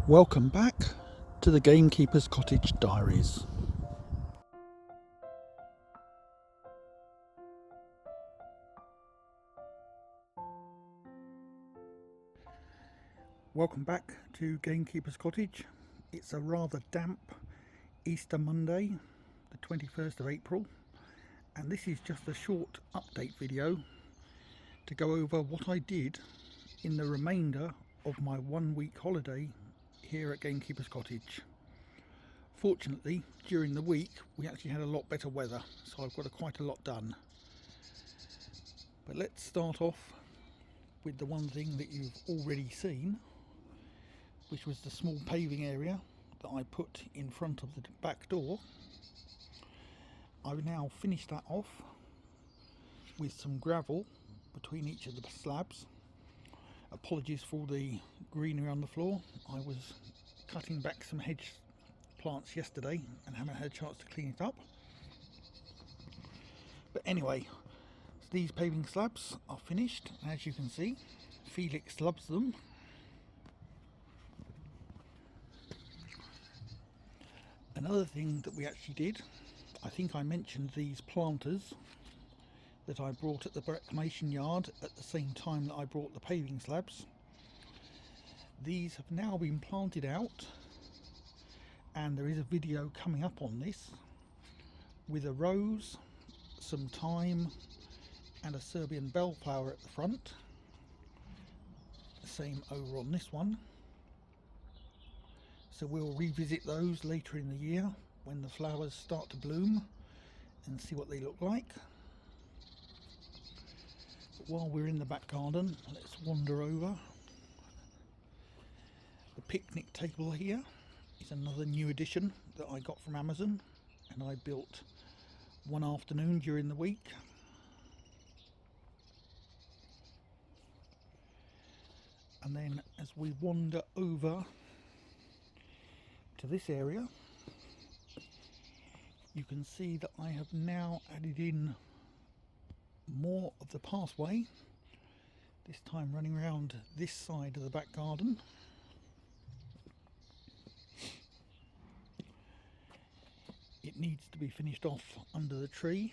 Welcome back to the Gamekeeper's Cottage Diaries. Welcome back to Gamekeeper's Cottage. It's a rather damp Easter Monday, the 21st of April, and this is just a short update video to go over what I did in the remainder of my 1 week holiday here at Gamekeeper's Cottage. Fortunately, during the week we actually had a lot better weather, so I've got quite a lot done. But let's start off with the one thing that you've already seen, which was the small paving area that I put in front of the back door. I've now finished that off with some gravel between each of the slabs. Apologies for the greenery on the floor. I was cutting back some hedge plants yesterday and haven't had a chance to clean it up. But anyway, so these paving slabs are finished. As you can see, Felix loves them. Another thing that we actually did, I think I mentioned these planters that I brought at the reclamation yard at the same time that I brought the paving slabs. These have now been planted out, and there is a video coming up on this with a rose, some thyme and a Serbian Bellflower at the front. The same over on this one. So we'll revisit those later in the year when the flowers start to bloom and see what they look like. But while we're in the back garden, let's wander over. The picnic table here is another new addition that I got from Amazon, and I built one afternoon during the week. And then as we wander over to this area, you can see that I have now added in more of the pathway, this time running around this side of the back garden. It needs to be finished off under the tree,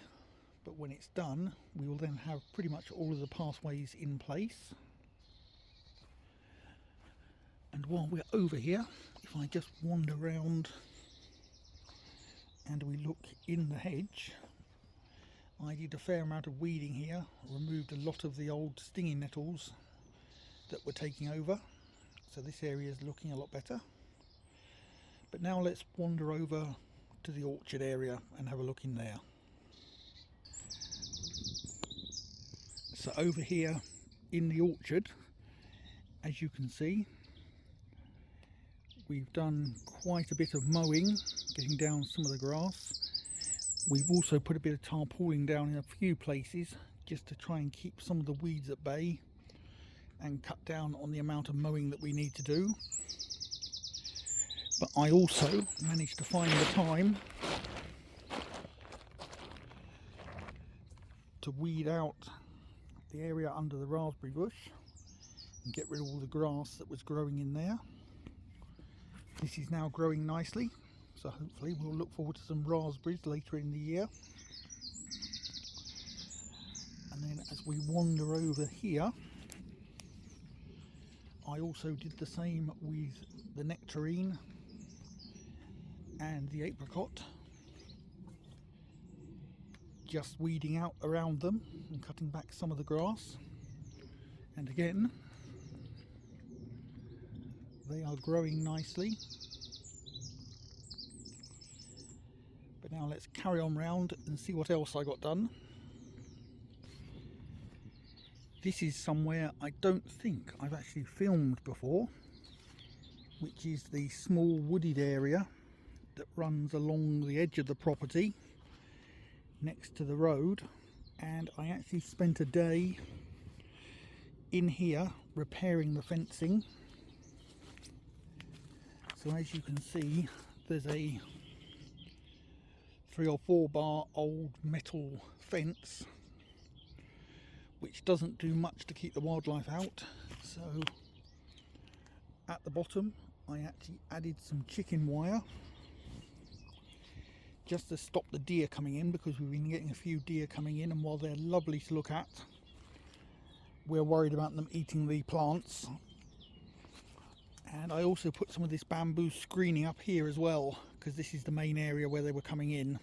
but when it's done we will then have pretty much all of the pathways in place. And while we're over here, if I just wander around and we look in the hedge, I did a fair amount of weeding here, removed a lot of the old stinging nettles that were taking over, so this area is looking a lot better. But now let's wander over to the orchard area and have a look in there. So over here in the orchard, as you can see, we've done quite a bit of mowing, getting down some of the grass. We've also put a bit of tarpaulin down in a few places just to try and keep some of the weeds at bay and cut down on the amount of mowing that we need to do. But I also managed to find the time to weed out the area under the raspberry bush and get rid of all the grass that was growing in there. This is now growing nicely, so hopefully we'll look forward to some raspberries later in the year. And then as we wander over here, I also did the same with the nectarine and the apricot, just weeding out around them and cutting back some of the grass. And again, they are growing nicely. But now let's carry on round and see what else I got done. This is somewhere I don't think I've actually filmed before, which is the small wooded area that runs along the edge of the property next to the road. And I actually spent a day in here repairing the fencing. So as you can see, there's a 3 or 4 bar old metal fence which doesn't do much to keep the wildlife out. So at the bottom I actually added some chicken wire just to stop the deer coming in, because we've been getting a few deer coming in, and while they're lovely to look at, we're worried about them eating the plants. And I also put some of this bamboo screening up here as well, because this is the main area where they were coming in,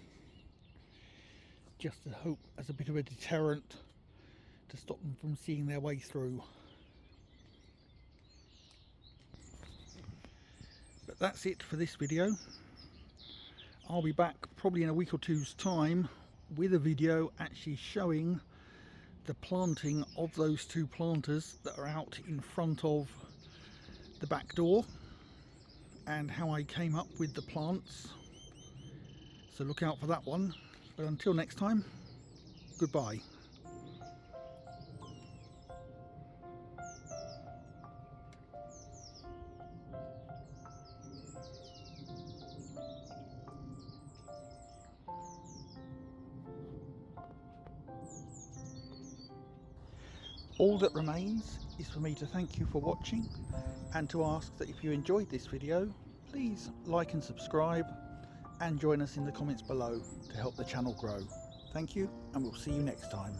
just to hope as a bit of a deterrent to stop them from seeing their way through. But that's it for this video. I'll be back probably in a week or two's time with a video actually showing the planting of those two planters that are out in front of the back door, and how I came up with the plants. So look out for that one. But until next time, goodbye. All that remains is for me to thank you for watching, and to ask that if you enjoyed this video, please like and subscribe, and join us in the comments below to help the channel grow. Thank you, and we'll see you next time.